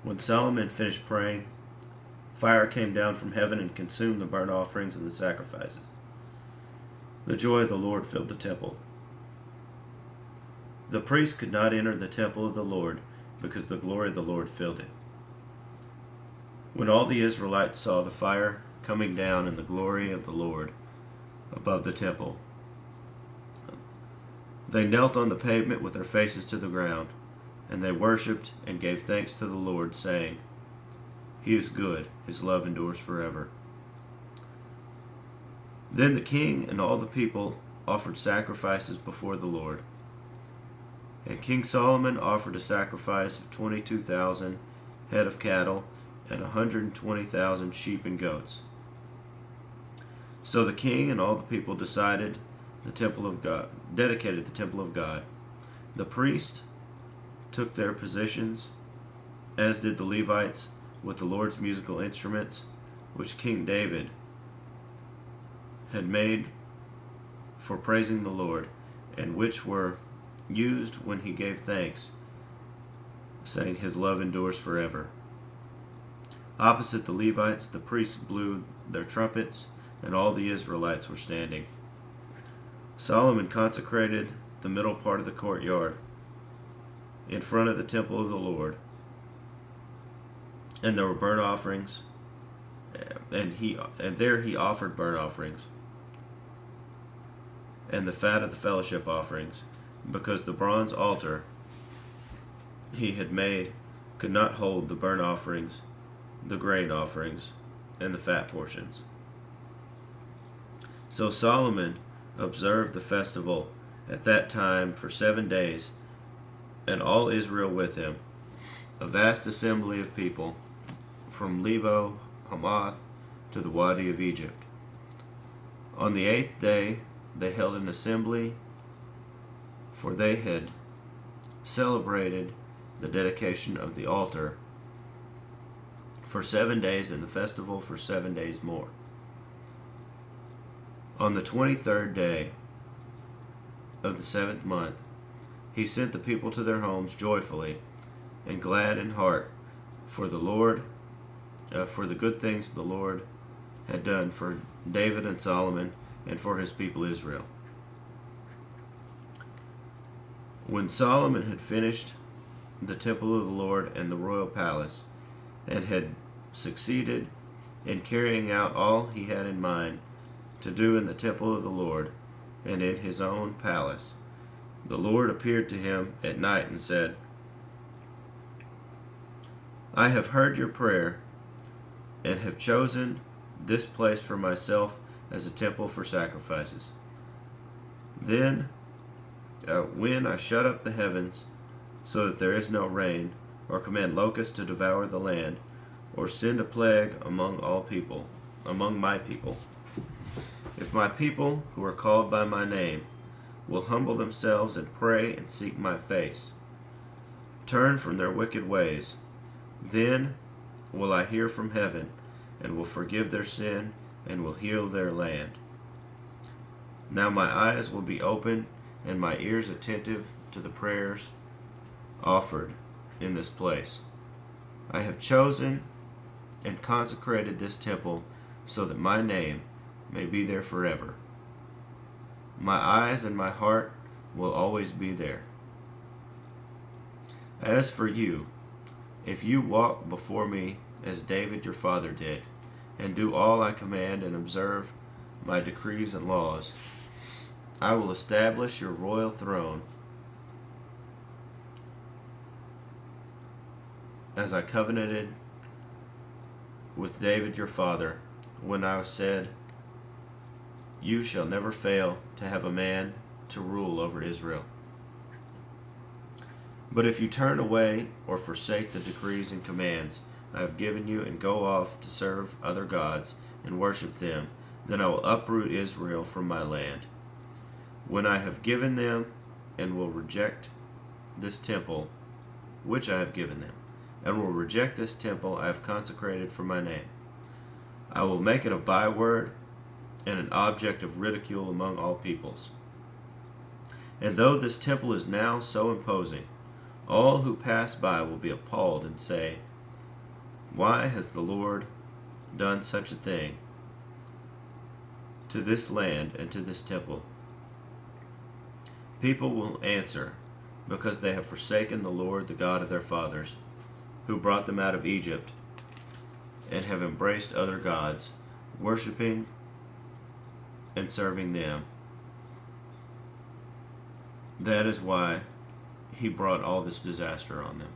When Solomon finished praying, fire came down from heaven and consumed the burnt offerings and the sacrifices. The joy of the Lord filled the temple. The priest could not enter the temple of the Lord because the glory of the Lord filled it. When all the Israelites saw the fire coming down and the glory of the Lord above the temple, they knelt on the pavement with their faces to the ground, and they worshipped and gave thanks to the Lord, saying, He is good, His love endures forever. Then the king and all the people offered sacrifices before the Lord. And King Solomon offered a sacrifice of 22,000 head of cattle and 120,000 sheep and goats. So the king and all the people dedicated the temple of God. The priests took their positions, as did the Levites, with the Lord's musical instruments, which King David had made for praising the Lord, and which were used when he gave thanks, saying, His love endures forever. Opposite the Levites, the priests blew their trumpets, and all the Israelites were standing. Solomon consecrated the middle part of the courtyard in front of the temple of the Lord, and there were burnt offerings, and there he offered burnt offerings and the fat of the fellowship offerings, because the bronze altar he had made could not hold the burnt offerings, the grain offerings, and the fat portions. So Solomon observed the festival at that time for 7 days, and all Israel with him, a vast assembly of people, from Lebo Hamath to the Wadi of Egypt. On the 8th day they held an assembly, for they had celebrated the dedication of the altar for 7 days, and the festival for 7 days more. On the 23rd day of the 7th month, he sent the people to their homes joyfully and glad in heart for the Lord, for the good things the Lord had done for David and Solomon and for his people Israel. When Solomon had finished the temple of the Lord and the royal palace, and had succeeded in carrying out all he had in mind to do in the temple of the Lord and in his own palace, the Lord appeared to him at night and said, I have heard your prayer and have chosen this place for myself as a temple for sacrifices. Then, when I shut up the heavens so that there is no rain, or command locusts to devour the land, or send a plague among my people, if my people who are called by my name will humble themselves and pray and seek my face, turn from their wicked ways, then will I hear from heaven and will forgive their sin and will heal their land. Now my eyes will be open and my ears attentive to the prayers offered in this place. I have chosen and consecrated this temple so that my name may be there forever. My eyes and my heart will always be there. As for you, if you walk before me as David your father did, and do all I command and observe my decrees and laws, I will establish your royal throne as I covenanted with David your father when I said, You shall never fail to have a man to rule over Israel. But if you turn away or forsake the decrees and commands I have given you and go off to serve other gods and worship them, then I will uproot Israel from my land. When I have given them and will reject this temple which I have given them, and will reject this temple I have consecrated for my name, I will make it a byword and an object of ridicule among all peoples. And though this temple is now so imposing, all who pass by will be appalled and say, Why has the Lord done such a thing to this land and to this temple? People will answer, because they have forsaken the Lord, the God of their fathers, who brought them out of Egypt, and have embraced other gods, worshiping and serving them. That is why he brought all this disaster on them.